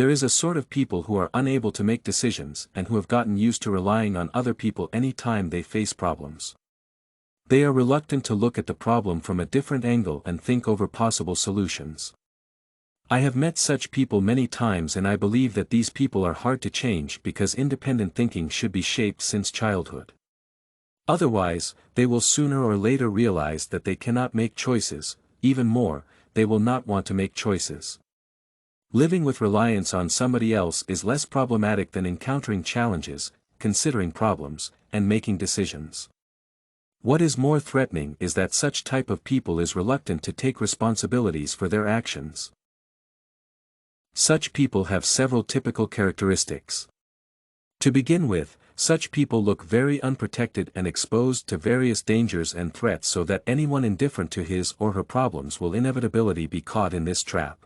There is a sort of people who are unable to make decisions and who have gotten used to relying on other people any time they face problems. They are reluctant to look at the problem from a different angle and think over possible solutions. I have met such people many times, and I believe that these people are hard to change because independent thinking should be shaped since childhood. Otherwise, they will sooner or later realize that they cannot make choices. Even more, they will not want to make choices. Living with reliance on somebody else is less problematic than encountering challenges, considering problems, and making decisions. What is more threatening is that such type of people is reluctant to take responsibilities for their actions. Such people have several typical characteristics. To begin with, such people look very unprotected and exposed to various dangers and threats, so that anyone indifferent to his or her problems will inevitably be caught in this trap.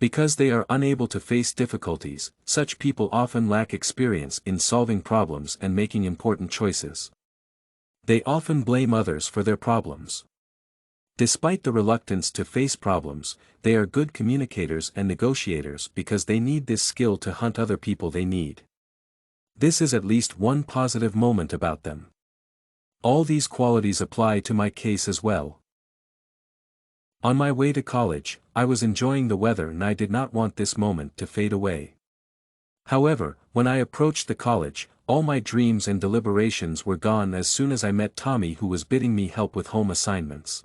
Because they are unable to face difficulties, such people often lack experience in solving problems and making important choices. They often blame others for their problems. Despite the reluctance to face problems, they are good communicators and negotiators because they need this skill to hunt other people they need. This is at least one positive moment about them. All these qualities apply to my case as well. On my way to college, I was enjoying the weather and I did not want this moment to fade away. However, when I approached the college, all my dreams and deliberations were gone as soon as I met Tommy, who was bidding me help with home assignments.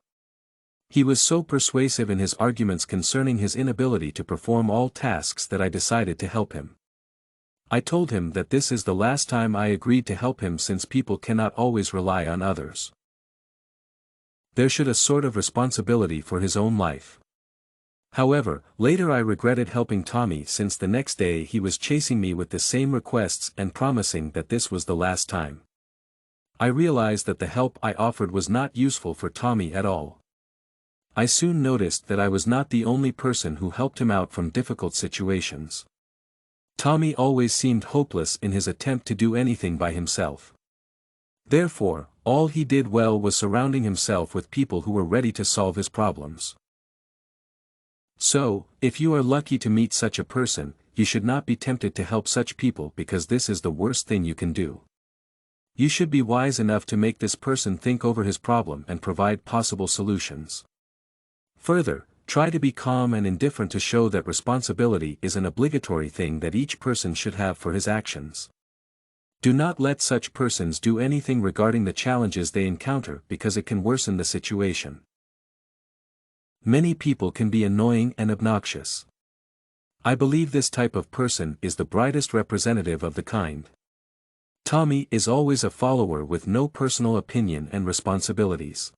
He was so persuasive in his arguments concerning his inability to perform all tasks that I decided to help him. I told him that this is the last time I agreed to help him, since people cannot always rely on others. There should be a sort of responsibility for his own life. However, later I regretted helping Tommy, since the next day he was chasing me with the same requests and promising that this was the last time. I realized that the help I offered was not useful for Tommy at all. I soon noticed that I was not the only person who helped him out from difficult situations. Tommy always seemed hopeless in his attempt to do anything by himself. Therefore, all he did well was surrounding himself with people who were ready to solve his problems. So, if you are lucky to meet such a person, you should not be tempted to help such people, because this is the worst thing you can do. You should be wise enough to make this person think over his problem and provide possible solutions. Further, try to be calm and indifferent to show that responsibility is an obligatory thing that each person should have for his actions. Do not let such persons do anything regarding the challenges they encounter, because it can worsen the situation. Many people can be annoying and obnoxious. I believe this type of person is the brightest representative of the kind. Tommy is always a follower with no personal opinion and responsibilities.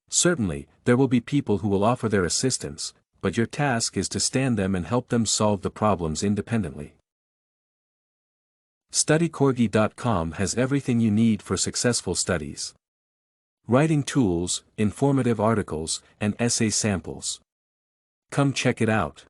Certainly, there will be people who will offer their assistance, but your task is to stand them and help them solve the problems independently. StudyCorgi.com has everything you need for successful studies. Writing tools, informative articles, and essay samples. Come check it out.